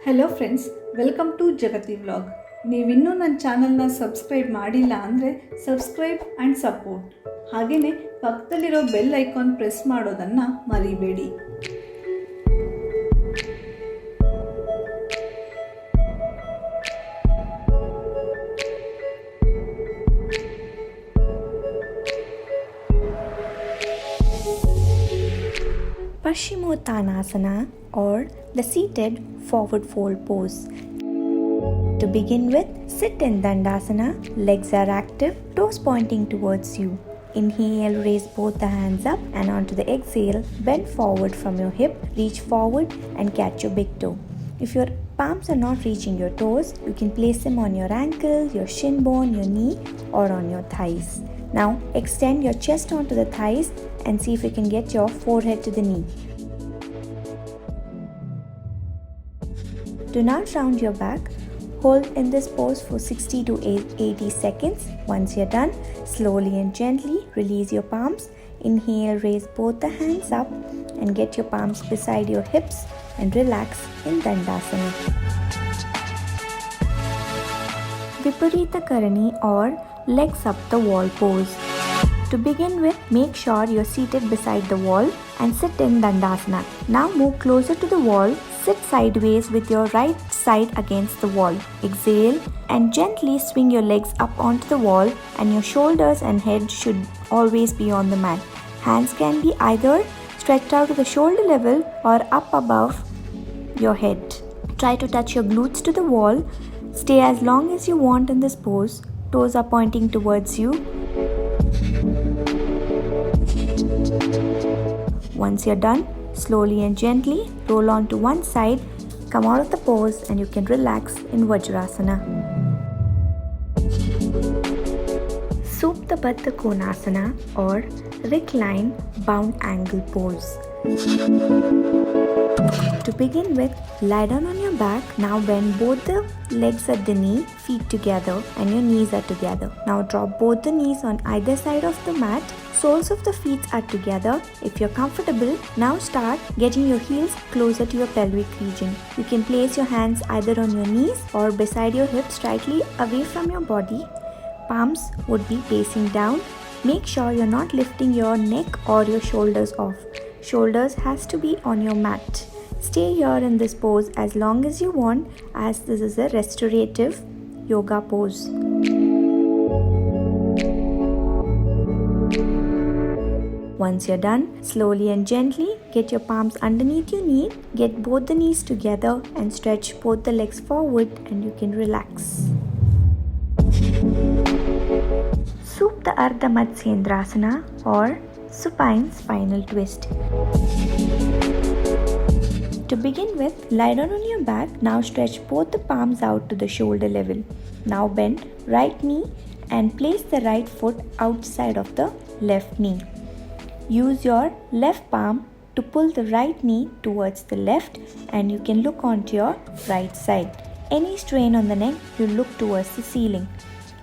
Hello friends, welcome to Jagati vlog. ನೀವಿನ್ನೂ ನನ್ನ ಚಾನಲ್ನ ಸಬ್ಸ್ಕ್ರೈಬ್ ಮಾಡಿಲ್ಲ ಅಂದರೆ ಸಬ್ಸ್ಕ್ರೈಬ್ ಆ್ಯಂಡ್ ಸಪೋರ್ಟ್. ಹಾಗೆಯೇ ಪಕ್ಕದಲ್ಲಿರೋ ಬೆಲ್ ಐಕಾನ್ ಪ್ರೆಸ್ ಮಾಡೋದನ್ನು ಮರಿಬೇಡಿ. Paschimottanasana or the seated forward fold pose. To begin with, sit in Dandasana, legs are active, toes pointing towards you. Inhale, raise both the hands up, and onto the exhale, bend forward from your hip, reach forward and catch your big toe. If your palms are not reaching your toes, you can place them on your ankle, your shin bone, your knee or on your thighs. Now extend your chest onto the thighs and see if you can get your forehead to the knee. Do not round your back. Hold in this pose for 60 to 80 seconds. Once you're done, slowly and gently release your palms. Inhale, raise both the hands up and get your palms beside your hips and relax in Dandasana. Viparita Karani or legs up the wall pose. To begin with, make sure you're seated beside the wall and sit in Dandasana. Now move closer to the wall. Sit sideways with your right side against the wall. Exhale and gently swing your legs up onto the wall, and your shoulders and head should always be on the mat. Hands can be either stretched out to the shoulder level or up above your head. Try to touch your glutes to the wall. Stay as long as you want in this pose. Toes are pointing towards you. Once you're done, slowly and gently roll on to one side, come out of the pose, and you can relax in Vajrasana. Supta Baddha Konasana or recline bound angle pose. To begin with, lie down on your back. Now bend both the legs at the knee, feet together, and your knees are together. Now drop both the knees on either side of the mat. Soles of the feet are together. If you're comfortable, now start getting your heels closer to your pelvic region. You can place your hands either on your knees or beside your hips, slightly away from your body. Palms would be facing down. Make sure you're not lifting your neck or your shoulders off. Shoulders has to be on your mat. Stay here in this pose as long as you want, as this is a restorative yoga pose. Once you're done, slowly and gently get your palms underneath your knee, get both the knees together and stretch both the legs forward, and you can relax. Supta Ardha Matsyendrasana or supine spinal twist. To begin with, lie down on your back. Now stretch both the palms out to the shoulder level. Now bend right knee and place the right foot outside of the left knee. Use your left palm to pull the right knee towards the left, and you can look onto your right side. Any strain on the neck, you look towards the ceiling.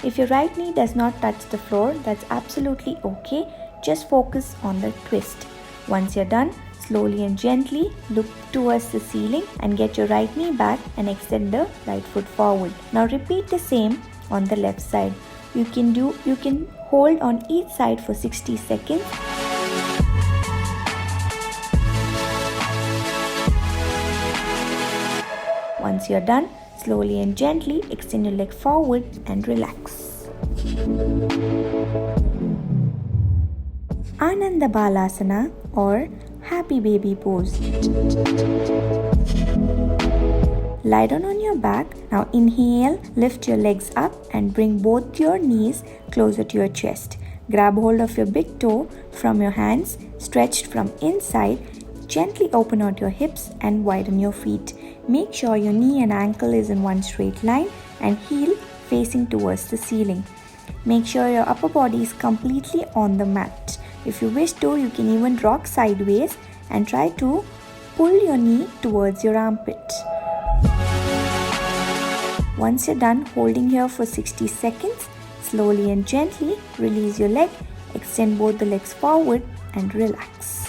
If your right knee does not touch the floor, that's absolutely okay. Just focus on the twist. Once you're done, slowly and gently look towards the ceiling and get your right knee back and extend the right foot forward. Now repeat the same on the left side. You can hold on each side for 60 seconds. Once you're done, slowly and gently extend your leg forward and relax. Ananda Balasana or happy baby pose. Lie down on your back. Now inhale, lift your legs up and bring both your knees closer to your chest. Grab hold of your big toe from your hands, stretched from inside. Gently open out your hips and widen your feet. Make sure your knee and ankle is in one straight line and heel facing towards the ceiling. Make sure your upper body is completely on the mat. If you wish to, you can even rock sideways and try to pull your knee towards your armpit. Once you're done holding here for 60 seconds, slowly and gently release your leg, extend both the legs forward and relax.